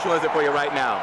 How is it for you right now?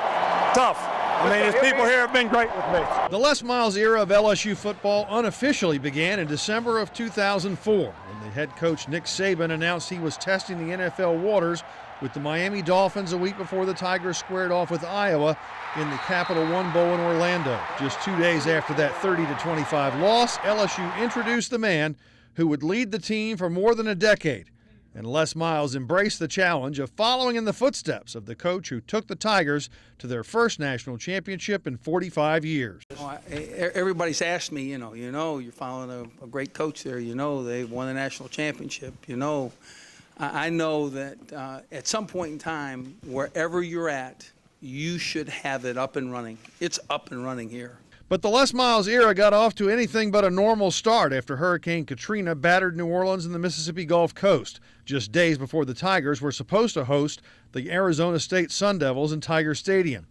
Tough. I mean, his people here have been great with me. The Les Miles era of LSU football unofficially began in December of 2004 when the head coach Nick Saban announced he was testing the NFL waters with the Miami Dolphins a week before the Tigers squared off with Iowa in the Capital One Bowl in Orlando. Just 2 days after that 30-25 loss, LSU introduced the man who would lead the team for more than a decade. And Les Miles embraced the challenge of following in the footsteps of the coach who took the Tigers to their first national championship in 45 years. Everybody's asked me, you're following a great coach there. They won a national championship. I know that at some point in time, wherever you're at, you should have it up and running. It's up and running here. But the Les Miles era got off to anything but a normal start after Hurricane Katrina battered New Orleans and the Mississippi Gulf Coast, just days before the Tigers were supposed to host the Arizona State Sun Devils in Tiger Stadium.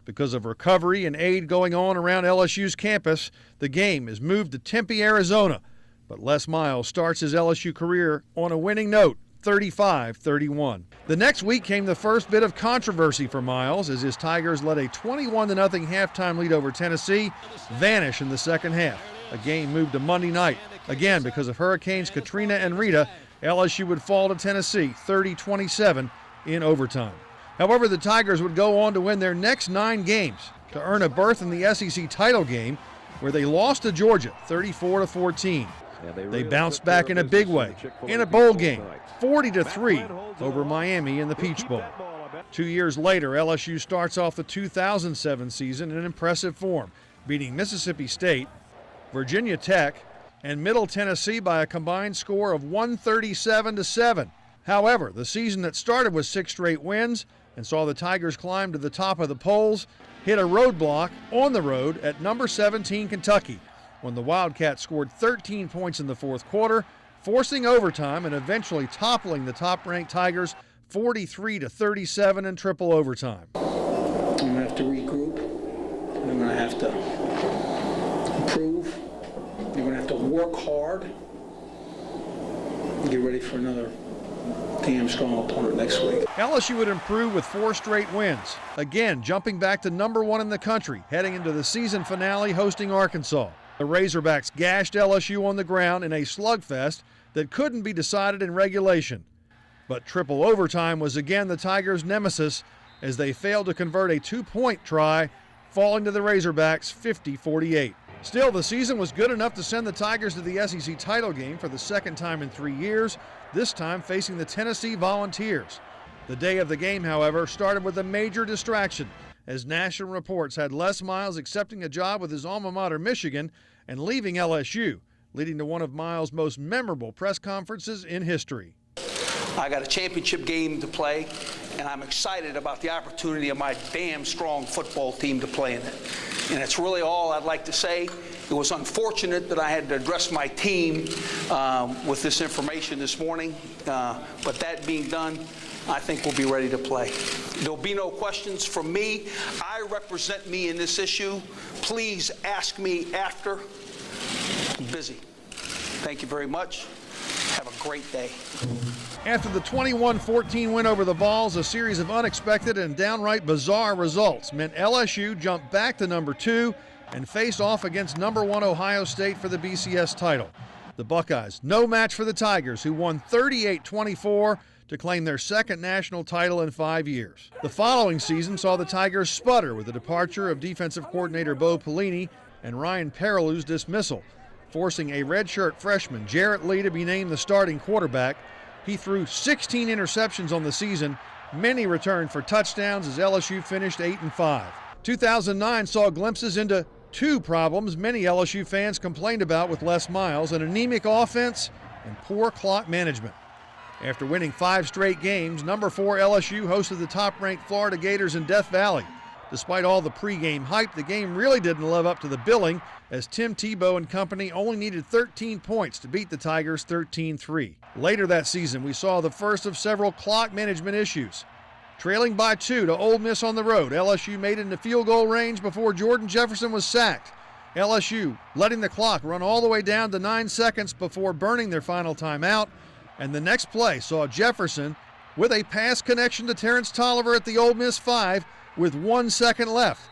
Because of recovery and aid going on around LSU's campus, the game is moved to Tempe, Arizona. But Les Miles starts his LSU career on a winning note, 35-31. The next week came the first bit of controversy for Miles as his Tigers let a 21-0 halftime lead over Tennessee vanish in the second half. A game moved to Monday night. Again, because of Hurricanes Katrina and Rita, LSU would fall to Tennessee 30-27 in overtime. However, the Tigers would go on to win their next 9 games to earn a berth in the SEC title game where they lost to Georgia 34-14. They bounced back in a big way in a bowl game, 40-3 over Miami in the Peach Bowl. 2 years later, LSU starts off the 2007 season in impressive form, beating Mississippi State, Virginia Tech, and Middle Tennessee by a combined score of 137-7. However, the season that started with 6 straight wins and saw the Tigers climb to the top of the polls hit a roadblock on the road at number 17 Kentucky, when the Wildcats scored 13 points in the fourth quarter, forcing overtime and eventually toppling the top-ranked Tigers 43-37 in triple overtime. I'm going to have to regroup. I'm going to have to improve. You're going to have to work hard. Get ready for another damn strong opponent next week. LSU would improve with 4 straight wins, again jumping back to number 1 in the country, heading into the season finale hosting Arkansas. The Razorbacks gashed LSU on the ground in a slugfest that couldn't be decided in regulation. But triple overtime was again the Tigers' nemesis as they failed to convert a 2-point try, falling to the Razorbacks 50-48. Still, the season was good enough to send the Tigers to the SEC title game for the second time in 3 years, this time facing the Tennessee Volunteers. The day of the game, however, started with a major distraction, as national reports had Les Miles accepting a job with his alma mater, Michigan, and leaving LSU, leading to one of Miles' most memorable press conferences in history. I got a championship game to play, and I'm excited about the opportunity of my damn strong football team to play in it. And it's really all I'd like to say. It was unfortunate that I had to address my team with this information this morning, but that being done, I think we'll be ready to play. There'll be no questions from me. I represent me in this issue. Please ask me after. I'm busy. Thank you very much. Have a great day. After the 21-14 win over the Vols, a series of unexpected and downright bizarre results meant LSU jumped back to number 2 and faced off against number 1 Ohio State for the BCS title. The Buckeyes, no match for the Tigers, who won 38-24 to claim their second national title in 5 years. The following season saw the Tigers sputter with the departure of defensive coordinator Bo Pelini and Ryan Perillou's dismissal, forcing a redshirt freshman, Jarrett Lee, to be named the starting quarterback. He threw 16 interceptions on the season, many returned for touchdowns as LSU finished 8-5. 2009 saw glimpses into 2 problems many LSU fans complained about with Les Miles: an anemic offense and poor clock management. After winning 5 straight games, number 4 LSU hosted the top-ranked Florida Gators in Death Valley. Despite all the pregame hype, the game really didn't live up to the billing, as Tim Tebow and company only needed 13 points to beat the Tigers 13-3. Later that season, we saw the first of several clock management issues. Trailing by 2 to Ole Miss on the road, LSU made it into field goal range before Jordan Jefferson was sacked. LSU letting the clock run all the way down to 9 seconds before burning their final timeout, and the next play saw Jefferson with a pass connection to Terrence Tolliver at the Ole Miss 5 with 1 second left.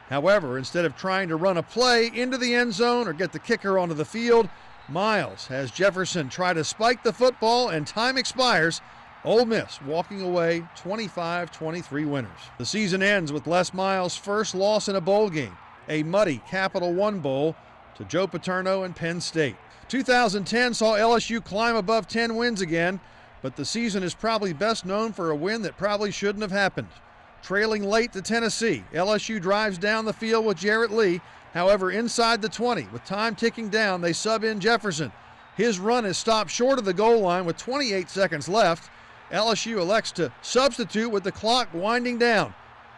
However, instead of trying to run a play into the end zone or get the kicker onto the field, Miles has Jefferson try to spike the football and time expires. Ole Miss walking away 25-23 winners. The season ends with Les Miles' first loss in a bowl game, a muddy Capital One Bowl to Joe Paterno and Penn State. 2010 saw LSU climb above 10 wins again, but the season is probably best known for a win that probably shouldn't have happened. Trailing late to Tennessee, LSU drives down the field with Jarrett Lee. However, inside the 20, with time ticking down, they sub in Jefferson. His run is stopped short of the goal line with 28 seconds left. LSU elects to substitute with the clock winding down.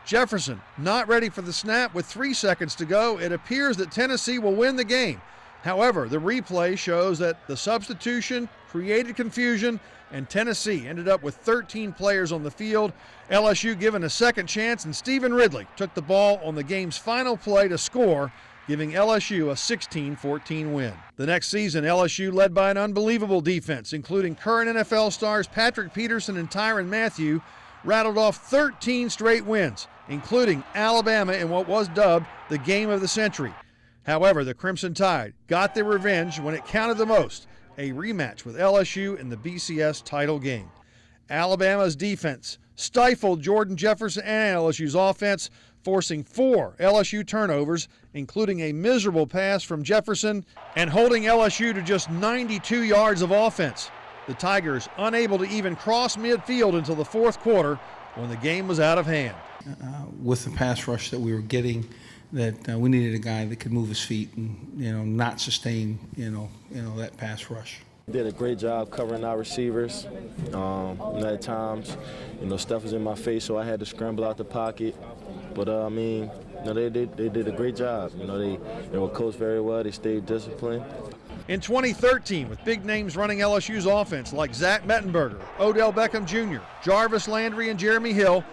Jefferson not ready for the snap with 3 seconds to go. It appears that Tennessee will win the game. However, the replay shows that the substitution created confusion and Tennessee ended up with 13 players on the field. LSU given a second chance, and Stephen Ridley took the ball on the game's final play to score, giving LSU a 16-14 win. The next season, LSU led by an unbelievable defense, including current NFL stars Patrick Peterson and Tyrann Mathieu, rattled off 13 straight wins, including Alabama in what was dubbed the game of the century. However, the Crimson Tide got their revenge when it counted the most, a rematch with LSU in the BCS title game. Alabama's defense stifled Jordan Jefferson and LSU's offense, forcing 4 LSU turnovers, including a miserable pass from Jefferson, and holding LSU to just 92 yards of offense. The Tigers unable to even cross midfield until the fourth quarter when the game was out of hand. With the pass rush that we were getting, that we needed a guy that could move his feet and not sustain that pass rush. Did a great job covering our receivers. At times, stuff was in my face, so I had to scramble out the pocket. But they did a great job. They were coached very well. They stayed disciplined. In 2013, with big names running LSU's offense like Zach Mettenberger, Odell Beckham Jr., Jarvis Landry, and Jeremy Hill,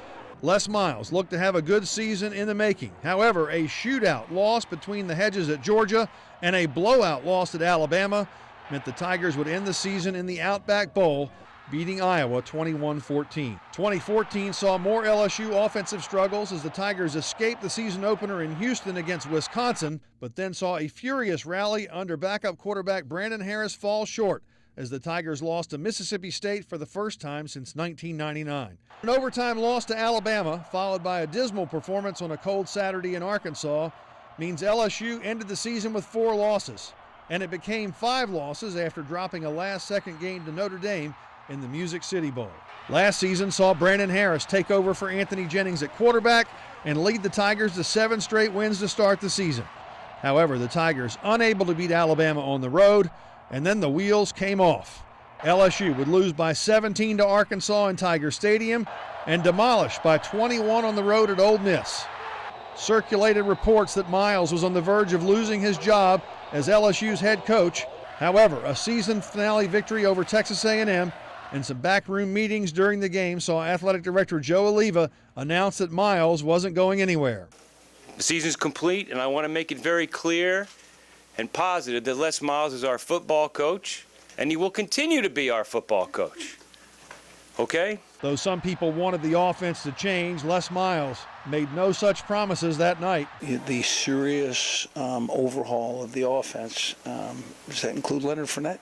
Les Miles looked to have a good season in the making. However, a shootout loss between the hedges at Georgia and a blowout loss at Alabama meant the Tigers would end the season in the Outback Bowl, beating Iowa 21-14. 2014 saw more LSU offensive struggles as the Tigers escaped the season opener in Houston against Wisconsin, but then saw a furious rally under backup quarterback Brandon Harris fall short as the Tigers lost to Mississippi State for the first time since 1999. An overtime loss to Alabama, followed by a dismal performance on a cold Saturday in Arkansas, means LSU ended the season with 4 losses, and it became 5 losses after dropping a last-second game to Notre Dame in the Music City Bowl. Last season saw Brandon Harris take over for Anthony Jennings at quarterback and lead the Tigers to 7 straight wins to start the season. However, the Tigers unable to beat Alabama on the road, and then the wheels came off. LSU would lose by 17 to Arkansas in Tiger Stadium and demolished by 21 on the road at Ole Miss. Circulated reports that Miles was on the verge of losing his job as LSU's head coach. However, a season finale victory over Texas A&M and some backroom meetings during the game saw Athletic Director Joe Oliva announce that Miles wasn't going anywhere. The season's complete, and I want to make it very clear and positive that Les Miles is our football coach, and he will continue to be our football coach. Okay? Though some people wanted the offense to change, Les Miles made no such promises that night. The serious overhaul of the offense, does that include Leonard Fournette?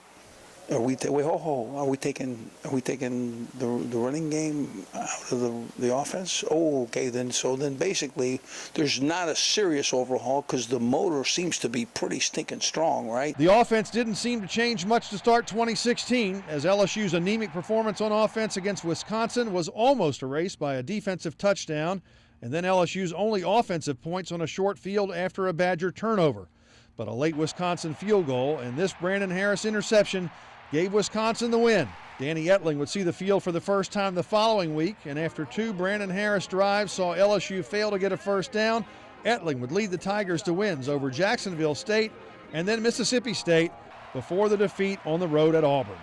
Are we taking the running game out of the offense? Oh, okay, then basically there's not a serious overhaul because the motor seems to be pretty stinking strong, right? The offense didn't seem to change much to start 2016 as LSU's anemic performance on offense against Wisconsin was almost erased by a defensive touchdown, and then LSU's only offensive points on a short field after a Badger turnover. But a late Wisconsin field goal and this Brandon Harris interception gave Wisconsin the win. Danny Etling would see the field for the first time the following week, and after 2 Brandon Harris drives saw LSU fail to get a first down, Etling would lead the Tigers to wins over Jacksonville State and then Mississippi State before the defeat on the road at Auburn.